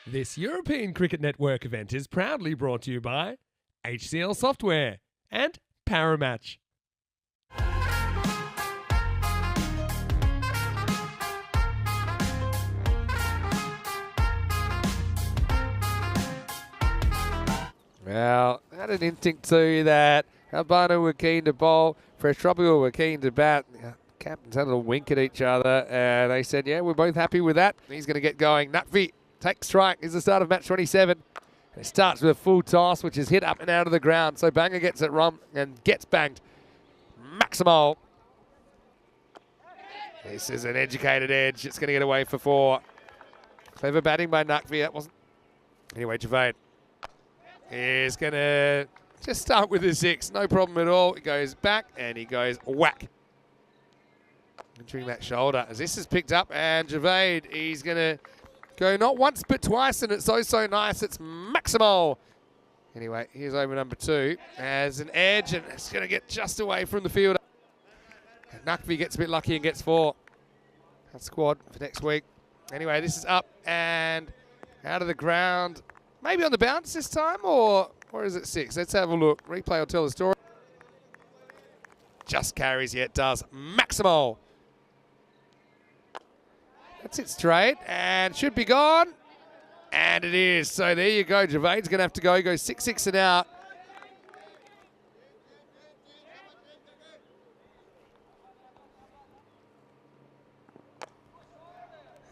This European Cricket Network event is proudly brought to you by HCL Software and Paramatch. Well, had an instinct to that. Albano were keen to bowl. Fresh Tropical were keen to bat. Captains had a little wink at each other, and they said, yeah, we're both happy with that. He's going to get going. Nutvi takes strike. Is the start of match 27. It starts with a full toss, which is hit up and out of the ground. So Banger gets it wrong and gets banged. Maximal. This is an educated edge. It's going to get away for 4. Clever batting by Nutvi. That wasn't. Anyway, Javade is going to just start with the 6. No problem at all. He goes back and he goes whack. Entering that shoulder as this is picked up, and Javade, he's going to go not once but twice, and it's so nice. It's Maximal. Anyway, here's over number 2 as an edge, and it's going to get just away from the fielder. Nutvi gets a bit lucky and gets 4. That's squad for next week. Anyway, this is up and out of the ground. Maybe on the bounce this time, or is it 6? Let's have a look. Replay will tell the story. Just carries, yeah, it does. Maximal. That's it straight and should be gone. And it is. So there you go. Javade's going to have to go. He goes 6-6 and out.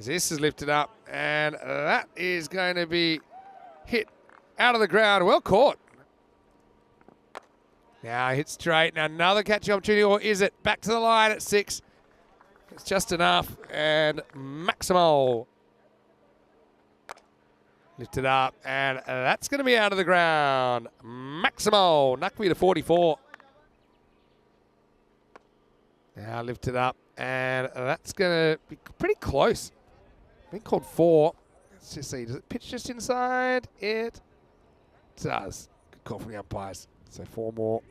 As this is lifted up, and that is going to be hit out of the ground. Well caught. Now hit straight. Now another catching opportunity, or is it? Back to the line at 6. It's just enough, and Maximal. Lifted up, and that's going to be out of the ground. Maximal. Nutvi to 44. Now lifted up, and that's going to be pretty close. I think called 4. Let's just see. Does it pitch just inside? It does. Good call from the umpires. So 4 more.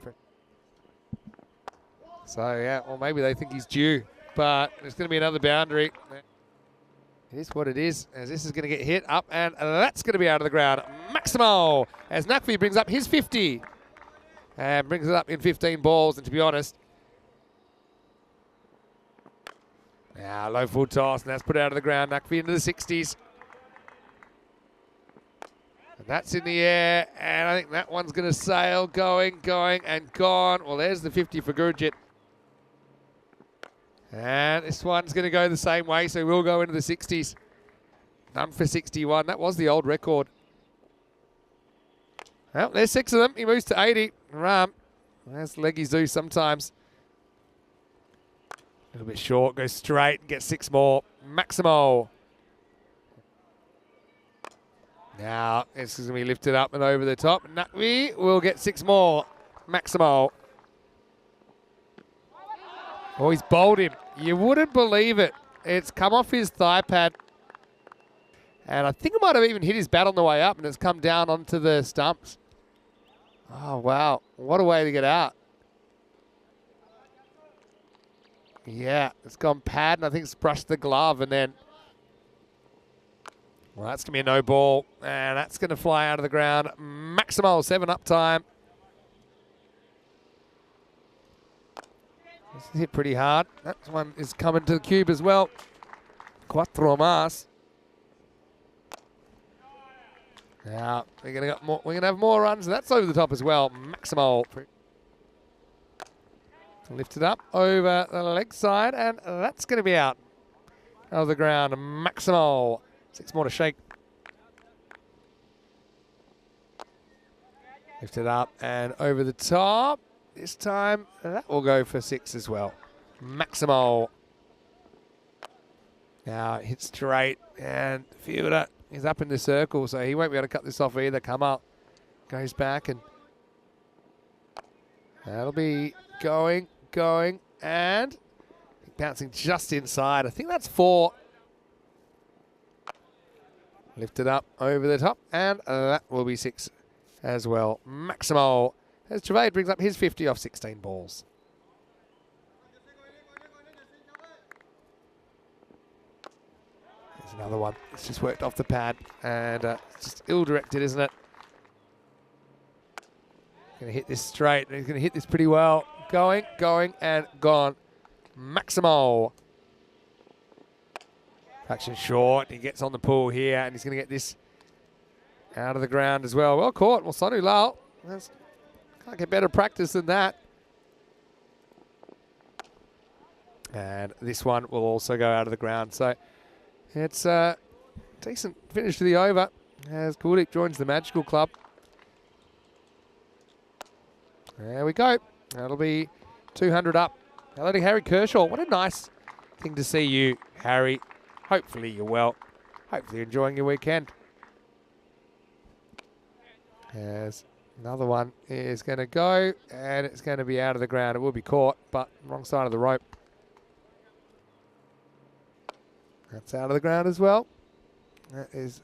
So, yeah, or maybe they think he's due. But there's going to be another boundary. It is what it is, as this is going to get hit up, and that's going to be out of the ground. Maximal, as Nutvi brings up his 50. And brings it up in 15 balls, and to be honest, now low full toss, and that's put out of the ground. Nutvi into the 60s. And that's in the air, and I think that one's going to sail, going, and gone. Well, there's the 50 for Gurjit. And this one's going to go the same way, so we'll go into the 60s. None for 61. That was the old record. Well, there's 6 of them. He moves to 80. Ram. As leggies do sometimes. A little bit short. Goes straight and gets 6 more. Maximal. Now, this is going to be lifted up and over the top. Nutvi will get 6 more. Maximal. Oh, he's bowled him. You wouldn't believe it. It's come off his thigh pad. And I think it might have even hit his bat on the way up, and it's come down onto the stumps. Oh, wow. What a way to get out. Yeah, it's gone pad, and I think it's brushed the glove, and then... Well, that's going to be a no ball, and that's going to fly out of the ground. Maximal, 7 up time. This is hit pretty hard. That one is coming to the cube as well. 4 más. Now we're gonna have more runs. That's over the top as well. Maximal. Lifted up over the leg side, and that's going to be out of the ground. Maximal. 6 more to shake. Lifted up and over the top. This time, that will go for 6 as well. Maximal. Now hit straight, and fielder is up in the circle, so he won't be able to cut this off either. Come up, goes back, and that'll be going, and bouncing just inside. I think that's 4. Lifted up over the top, and that will be 6 as well. Maximal. As Javade brings up his 50 off 16 balls. There's another one. It's just worked off the pad, and it's just ill-directed, isn't it? Going to hit this straight. He's going to hit this pretty well. Going, and gone. Maximo. Action short. He gets on the pool here, and he's going to get this out of the ground as well. Well caught. Well, Sonu Lau. Can't get better practice than that. And this one will also go out of the ground. So it's a decent finish to the over as Kuldeep joins the Magical Club. There we go. That'll be 200 up. Hello to Harry Kershaw. What a nice thing to see you, Harry. Hopefully you're well. Hopefully you're enjoying your weekend. As another one is going to go, and it's going to be out of the ground. It will be caught, but wrong side of the rope. That's out of the ground as well. That is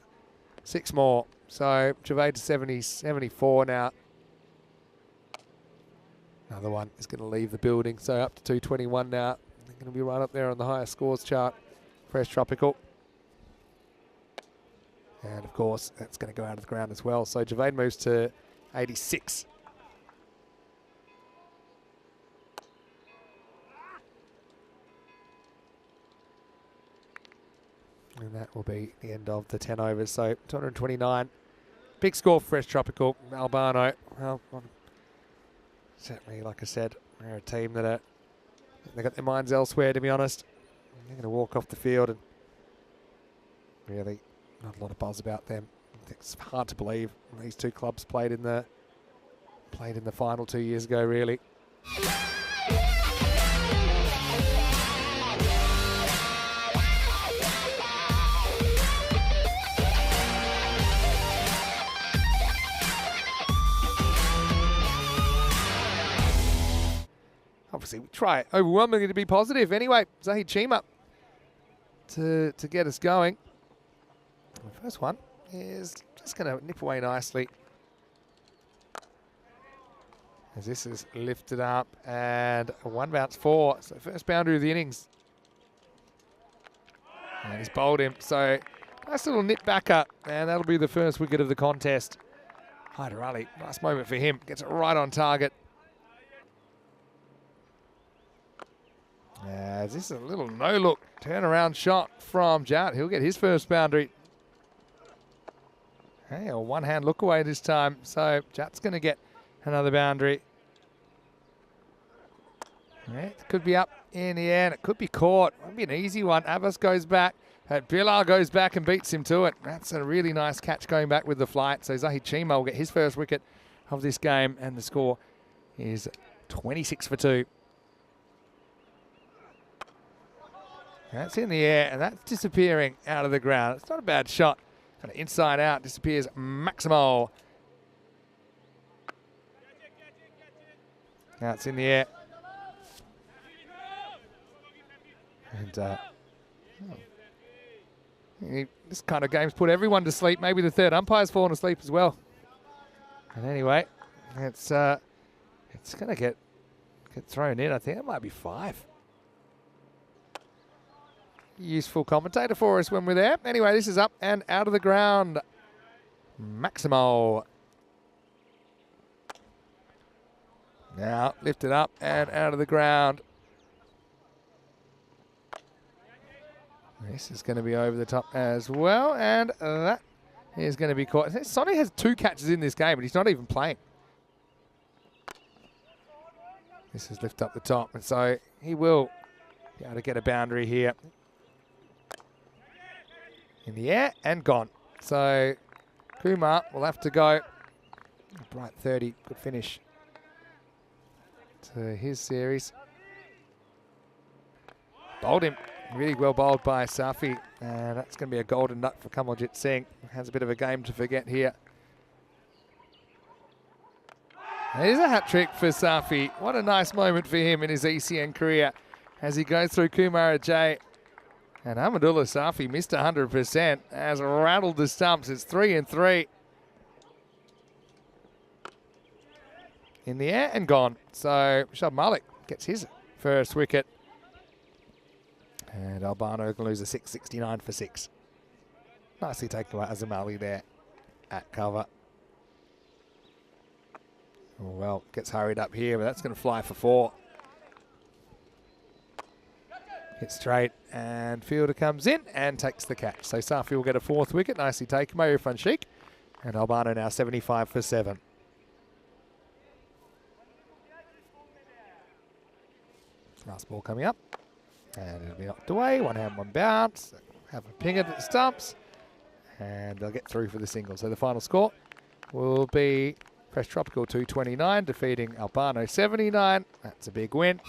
6 more. So Gervais to 74 now. Another one is going to leave the building. So up to 221 now. They're going to be right up there on the highest scores chart. Fresh Tropical. And of course, that's going to go out of the ground as well. So Gervais moves to 86. And that will be the end of the 10 overs. So 229. Big score for Fresh Tropical. Albano. Well, certainly, like I said, they're a team that they've got their minds elsewhere, to be honest. They're going to walk off the field, and really not a lot of buzz about them. It's hard to believe these two clubs played in the final 2 years ago, really. Obviously, we try overwhelmingly to be positive. Anyway, Zahid Chima to get us going. The first one is just going to nip away nicely. As this is lifted up, and a 1 bounce 4. So first boundary of the innings. And he's bowled him. So nice little nip backer, and that'll be the first wicket of the contest. Hyder Ali, nice moment for him. Gets it right on target. As this is a little no-look turnaround shot from Jat. He'll get his first boundary. Hey, a one-hand look away this time. So Jat's going to get another boundary. Yeah, it could be up in the air, and it could be caught. Won't be an easy one. Abbas goes back. Bilal goes back and beats him to it. That's a really nice catch going back with the flight. So Zahid Chima will get his first wicket of this game, and the score is 26 for 2. That's in the air, and that's disappearing out of the ground. It's not a bad shot. Kind of inside out, disappears Maximo. Now it's in the air. And this kind of game's put everyone to sleep. Maybe the third umpire's fallen asleep as well. And anyway, it's going to get thrown in. I think it might be 5. Useful commentator for us when we're there. Anyway, this is up and out of the ground. Maximo. Now lifted up and out of the ground. This is going to be over the top as well, and that is going to be caught. Sonny has 2 catches in this game, and he's not even playing. This is lift up the top, and so he will be able to get a boundary here. In the air and gone. So Kumar will have to go. Bright 30, good finish to his series. Bowled him. Really well bowled by Safi. And that's going to be a golden nut for Kamaljeet Singh. Has a bit of a game to forget here. There's a hat-trick for Safi. What a nice moment for him in his ECN career as he goes through Kumar Ajay. And Ahmadullah Safi missed 100%, has rattled the stumps. It's 3 and 3. In the air and gone. So Shab Malik gets his first wicket. And Albano can lose a 669 for 6. Nicely taken by Azamali there at cover. Oh, well, gets hurried up here, but that's going to fly for 4. Hit straight, and fielder comes in and takes the catch. So Safi will get a 4th wicket. Nicely taken by Irfan Sheikh. And Albano now 75 for 7. Last ball coming up. And it'll be knocked away. 1 hand, 1 bounce. Have a ping at the stumps. And they'll get through for the single. So the final score will be Fresh Tropical 229 defeating Albano 79. That's a big win.